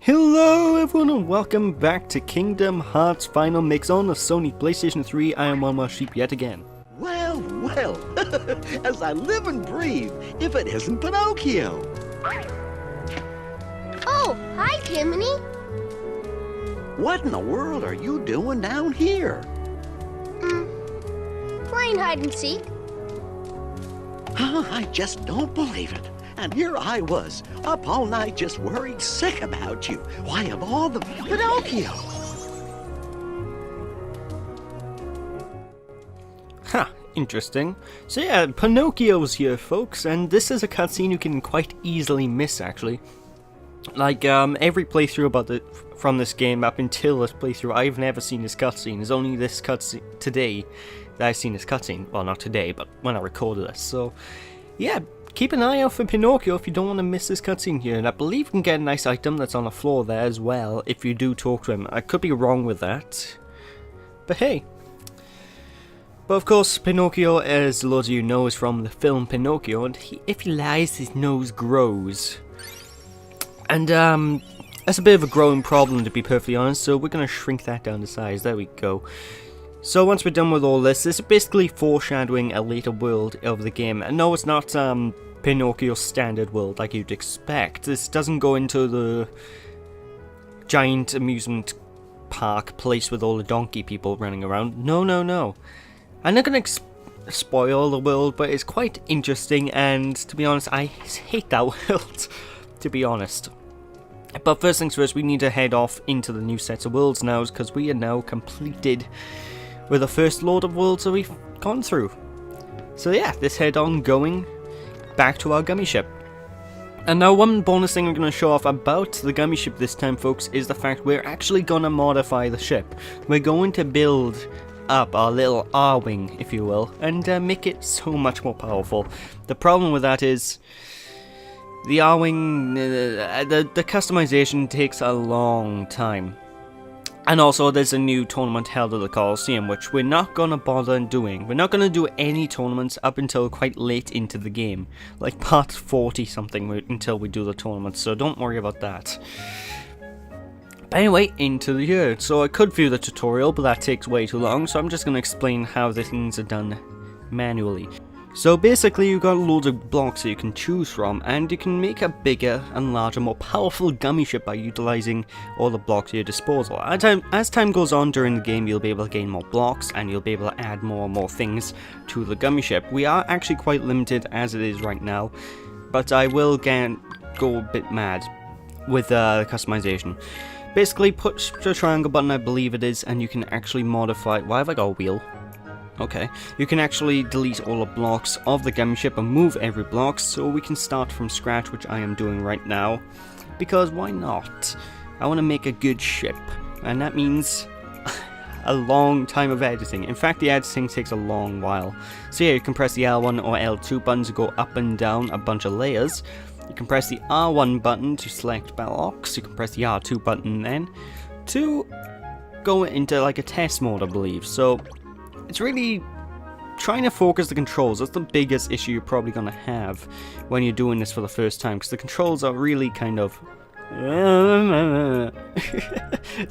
Hello everyone and welcome back to Kingdom Hearts Final Mix on the Sony PlayStation 3. I am one more sheep yet again. Well, as I live and breathe, if it isn't Pinocchio. Oh, hi, Jiminy. What in the world are you doing down here? Playing hide and seek. I just don't believe it. And here I was, up all night just worried sick about you. Why, of all the Pinocchio? Ha, interesting. So yeah, Pinocchio's here folks, and this is a cutscene you can quite easily miss actually. Like, every playthrough from this game up until this playthrough, I've never seen this cutscene. It's only this cutscene today that I've seen this cutscene. Well, not today, but when I recorded this. So, yeah, keep an eye out for Pinocchio if you don't want to miss this cutscene here. And I believe you can get a nice item that's on the floor there as well if you do talk to him. I could be wrong with that, but hey. But of course, Pinocchio, as loads of you know, is from the film Pinocchio, and if he lies, his nose grows. And that's a bit of a growing problem, to be perfectly honest, so we're going to shrink that down to size. There we go. So once we're done with all this is basically foreshadowing a later world of the game. And no, it's not Pinocchio's standard world like you'd expect. This doesn't go into the giant amusement park place with all the donkey people running around. No. I'm not going to spoil the world, but it's quite interesting, and to be honest, I hate that world, to be honest. But first things first, we need to head off into the new sets of worlds now, because we are now completed with the first load of worlds that we've gone through. So yeah, let's head on going back to our gummy ship. And now one bonus thing I'm going to show off about the gummy ship this time, folks, is the fact we're actually going to modify the ship. We're going to build up our little R-Wing, if you will, and make it so much more powerful. The problem with that is the R-Wing, the customization takes a long time. And also there's a new tournament held at the Colosseum, which we're not going to bother doing. We're not going to do any tournaments up until quite late into the game. Like part 40 something until we do the tournament, so don't worry about that. But anyway, into the year. So I could view the tutorial, but that takes way too long, so I'm just going to explain how the things are done manually. So basically you've got loads of blocks that you can choose from, and you can make a bigger and larger, more powerful gummy ship by utilizing all the blocks at your disposal. As time goes on during the game, you'll be able to gain more blocks, and you'll be able to add more and more things to the gummy ship. We are actually quite limited as it is right now, but I will go a bit mad with the customization. Basically, push the triangle button, I believe it is, and you can actually modify. Why have I got a wheel? Okay, you can actually delete all the blocks of the gummy ship and move every block, so we can start from scratch, which I am doing right now, because why not? I want to make a good ship, and that means a long time of editing. In fact, the editing takes a long while. So yeah, you can press the L1 or L2 buttons to go up and down a bunch of layers. You can press the R1 button to select blocks. You can press the R2 button then to go into like a test mode, I believe. So it's really trying to focus the controls. That's the biggest issue you're probably going to have when you're doing this for the first time, because the controls are really kind of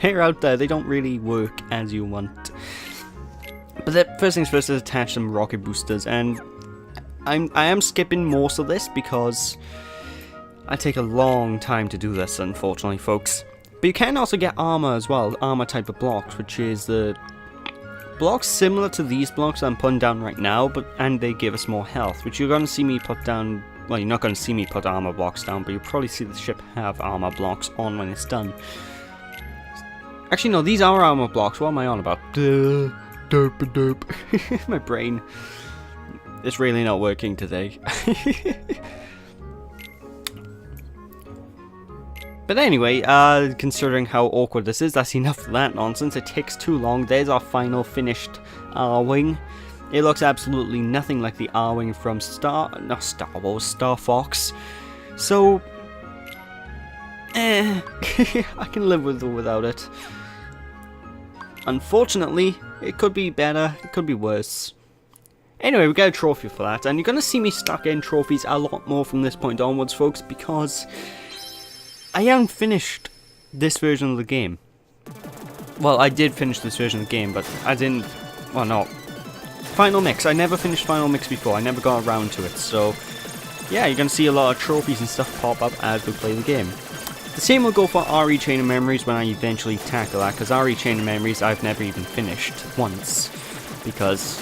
they're out there, they don't really work as you want. But the first things first is attach some rocket boosters, and I am skipping most of this because I take a long time to do this, unfortunately, folks. But you can also get armor as well, armor type of blocks, which is the blocks similar to these blocks I'm putting down right now, and they give us more health, which you're going to see me put down. Well, you're not going to see me put armor blocks down, but you'll probably see the ship have armor blocks on when it's done. Actually, no, these are armor blocks. What am I on about? Derp. My brain is really not working today. But anyway, considering how awkward this is, that's enough of that nonsense. It takes too long. There's our final finished R-Wing. It looks absolutely nothing like the R-Wing from Star Fox. So, I can live with or without it. Unfortunately, it could be better, it could be worse. Anyway, we got a trophy for that, and you're going to see me stack in trophies a lot more from this point onwards, folks, because I haven't finished this version of the game. Well, I did finish this version of the game, but I didn't... Well, no. Final Mix. I never finished Final Mix before. I never got around to it, so... Yeah, you're going to see a lot of trophies and stuff pop up as we play the game. The same will go for RE Chain of Memories when I eventually tackle that, because RE Chain of Memories I've never even finished once, because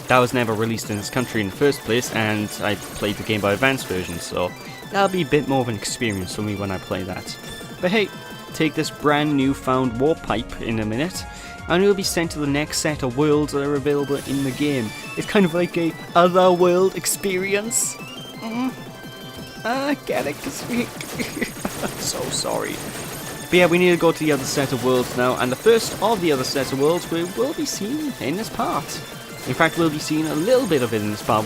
that was never released in this country in the first place, and I played the Game Boy Advance version, so that'll be a bit more of an experience for me when I play that. But hey, take this brand new found warp pipe in a minute, and you'll be sent to the next set of worlds that are available in the game. It's kind of like a other world experience. Get it, cause I'm so sorry. But yeah, we need to go to the other set of worlds now, and the first of the other set of worlds we will be seen in this part. In fact, we'll be seeing a little bit of it in this part.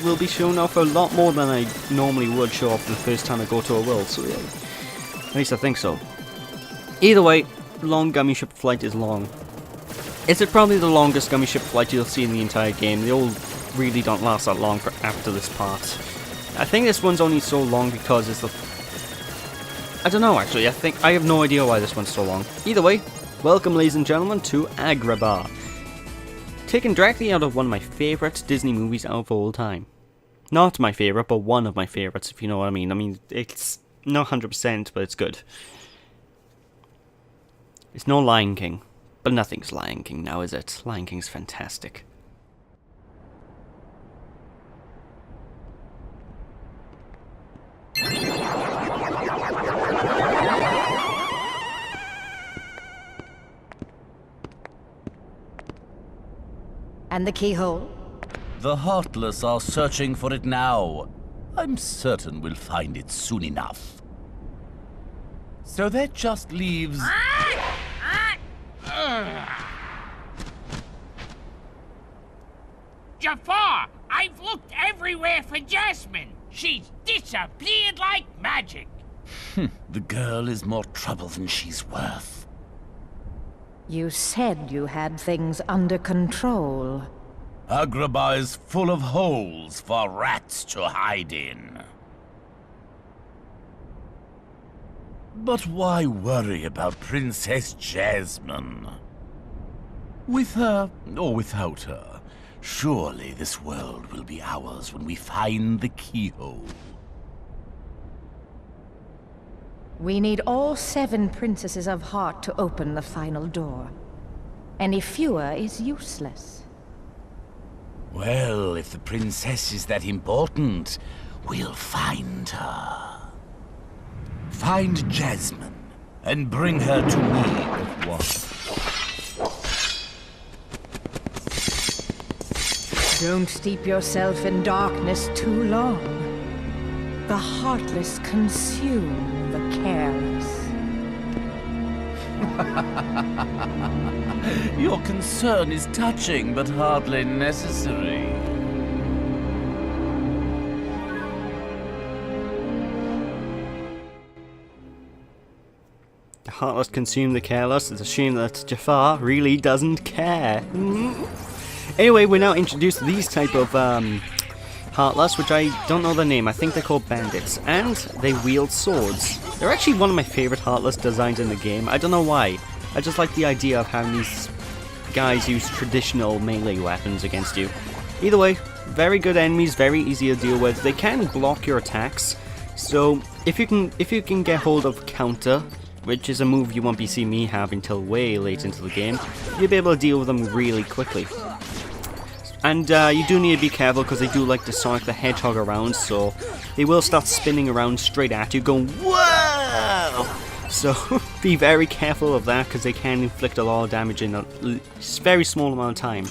We'll be shown off a lot more than I normally would show off the first time I go to a world, so yeah. At least I think so. Either way, long gummy ship flight is long. It's probably the longest gummy ship flight you'll see in the entire game. They all really don't last that long after this part. I think this one's only so long because it's the... I don't know actually, I have no idea why this one's so long. Either way, welcome ladies and gentlemen to Agrabah. Taken directly out of one of my favourite Disney movies of all time. Not my favourite, but one of my favourites, if you know what I mean. I mean, it's not 100%, but it's good. It's no Lion King, but nothing's Lion King now, is it? Lion King's fantastic. And the keyhole? The Heartless are searching for it now. I'm certain we'll find it soon enough. So that just leaves... Jafar! I've looked everywhere for Jasmine. She's disappeared like magic. The girl is more trouble than she's worth. You said you had things under control. Agrabah is full of holes for rats to hide in. But why worry about Princess Jasmine? With her, or without her, surely this world will be ours when we find the keyhole. We need all 7 princesses of heart to open the final door. Any fewer is useless. Well, if the princess is that important, we'll find her. Find Jasmine, and bring her to me at once. Don't steep yourself in darkness too long. The heartless consume the careless. Your concern is touching, but hardly necessary. The heartless consume the careless. It's a shame that Jafar really doesn't care. Anyway, we're now introduced to these type of Heartless, which I don't know the name. I think they're called bandits, and they wield swords. They're actually one of my favorite Heartless designs in the game. I don't know why. I just like the idea of having these guys use traditional melee weapons against you. Either way, very good enemies, very easy to deal with. They can block your attacks, so if you can get hold of counter, which is a move you won't be seeing me have until way late into the game, you'll be able to deal with them really quickly. And you do need to be careful because they do like to Sonic the Hedgehog around, so they will start spinning around straight at you going, whoa! So be very careful of that because they can inflict a lot of damage in a very small amount of time.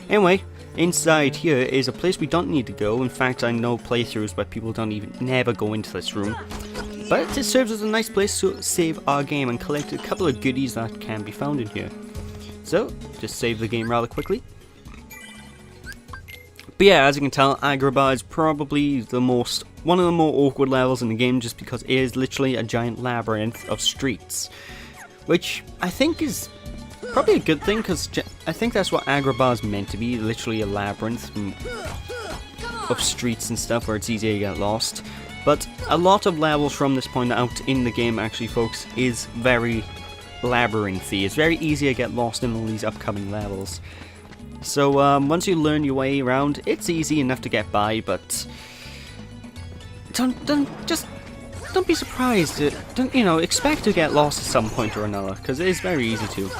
Anyway, inside here is a place we don't need to go. In fact, I know playthroughs where people never go into this room. But it serves as a nice place to save our game and collect a couple of goodies that can be found in here. So, just save the game rather quickly. But yeah, as you can tell, Agrabah is probably one of the more awkward levels in the game just because it is literally a giant labyrinth of streets. Which I think is probably a good thing because I think that's what Agrabah is meant to be, literally a labyrinth of streets and stuff where it's easy to get lost. But a lot of levels from this point out in the game, actually, folks, is very labyrinthy. It's very easy to get lost in all these upcoming levels. So once you learn your way around, it's easy enough to get by, but don't be surprised. Don't, you know, expect to get lost at some point or another, because it is very easy to.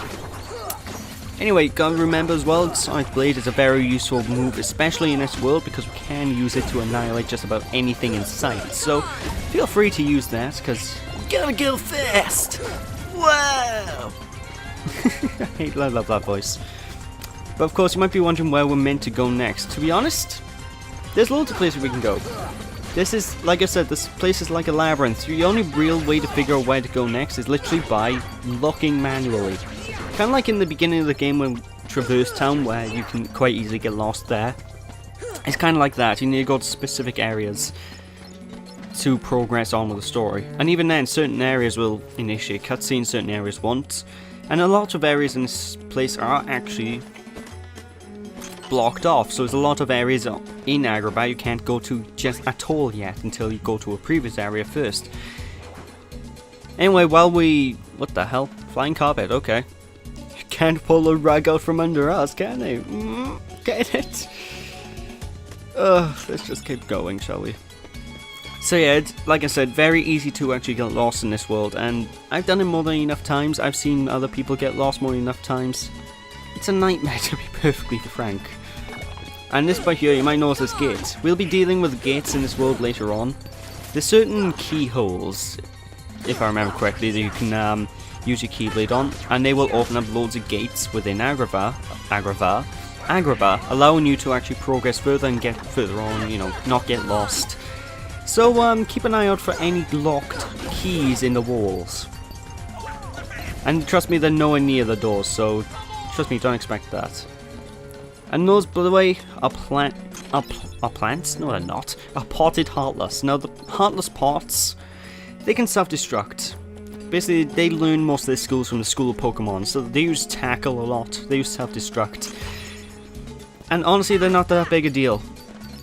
Anyway, gotta remember as well, Sonic Blade is a very useful move, especially in this world, because we can use it to annihilate just about anything in sight. So feel free to use that, because you gotta go fast. Wow! I love that voice. But of course, you might be wondering where we're meant to go next. To be honest, there's loads of places we can go. This is, like I said, this place is like a labyrinth. The only real way to figure out where to go next is literally by looking manually. Kind of like in the beginning of the game when Traverse Town, where you can quite easily get lost there. It's kind of like that. You need to go to specific areas to progress on with the story. And even then, certain areas will initiate cutscenes, certain areas won't. And a lot of areas in this place are actually blocked off, so there's a lot of areas in Agrabah you can't go to just at all yet until you go to a previous area first. Anyway, while we... what the hell? Flying carpet, okay. You can't pull the rug out from under us, can they? Get it? Let's just keep going, shall we? So yeah, it's, like I said, very easy to actually get lost in this world, and I've done it more than enough times. I've seen other people get lost more than enough times. It's a nightmare, to be perfectly frank. And this by here, you might notice gates. We'll be dealing with gates in this world later on. There's certain keyholes, if I remember correctly, that you can use your keyblade on, and they will open up loads of gates within Agrabah, allowing you to actually progress further and get further on, you know, not get lost. So keep an eye out for any locked keys in the walls. And trust me, they're nowhere near the doors, so trust me, don't expect that. And those, by the way, are plants? No, they're not. Are potted Heartless. Now, the Heartless pots, they can self-destruct. Basically, they learn most of their skills from the School of Pokemon, so they use Tackle a lot, they use self-destruct. And honestly, they're not that big a deal.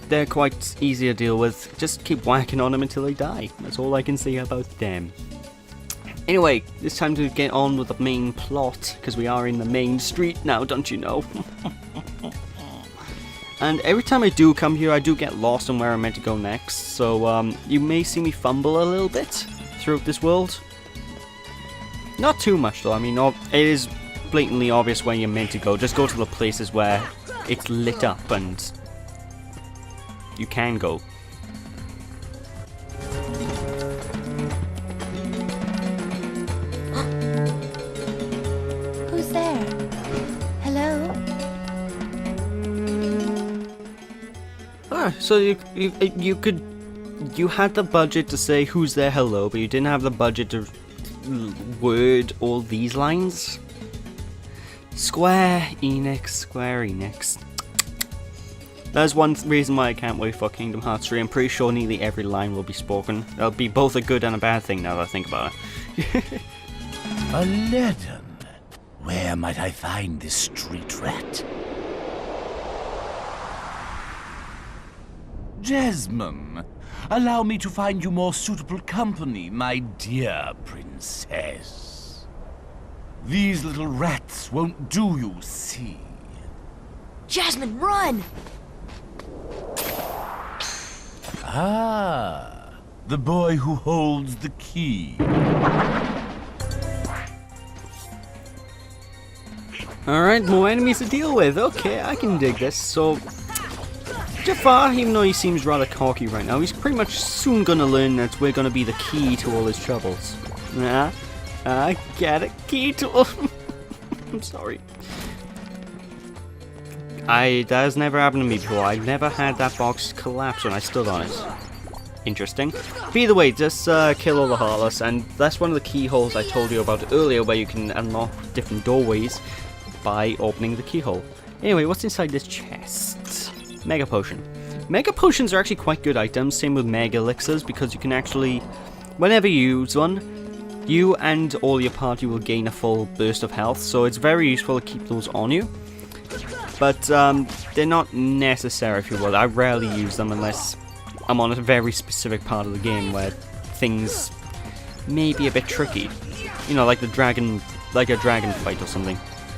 They're quite easy to deal with. Just keep whacking on them until they die. That's all I can say about them. Anyway, it's time to get on with the main plot, because we are in the main street now, don't you know? And every time I do come here, I do get lost on where I'm meant to go next, so you may see me fumble a little bit throughout this world. Not too much though, I mean, it is blatantly obvious where you're meant to go. Just go to the places where it's lit up and you can go. Who's there? Hello? So you had the budget to say who's there, hello, but you didn't have the budget to word all these lines? Square Enix. There's one reason why I can't wait for Kingdom Hearts 3. I'm pretty sure nearly every line will be spoken. That'll be both a good and a bad thing now that I think about it. A legend. Where might I find this street rat? Jasmine, allow me to find you more suitable company, my dear princess. These little rats won't do, you see. Jasmine, run! Ah, the boy who holds the key. Alright, more enemies to deal with. Okay, I can dig this. So, Jafar, even though he seems rather cocky right now, he's pretty much soon gonna learn that we're gonna be the key to all his troubles. I get it. Key to... I'm sorry. That has never happened to me before. I've never had that box collapse when I stood on it. Interesting. But either way, just kill all the Heartless, and that's one of the keyholes I told you about earlier, where you can unlock different doorways by opening the keyhole. Anyway, what's inside this chest? Mega Potion. Mega Potions are actually quite good items, same with Mega Elixirs, because you can actually, whenever you use one, you and all your party will gain a full burst of health, so it's very useful to keep those on you. But they're not necessary, if you will. I rarely use them unless I'm on a very specific part of the game where things may be a bit tricky. You know, like a dragon fight or something.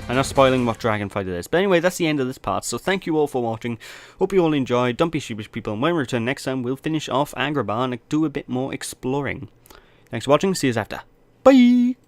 I'm not spoiling what dragon fight it is. But anyway, that's the end of this part. So thank you all for watching. Hope you all enjoyed. Don't be sheepish, people. And when we return next time, we'll finish off Agrabah and do a bit more exploring. Thanks for watching. See you after. Bye!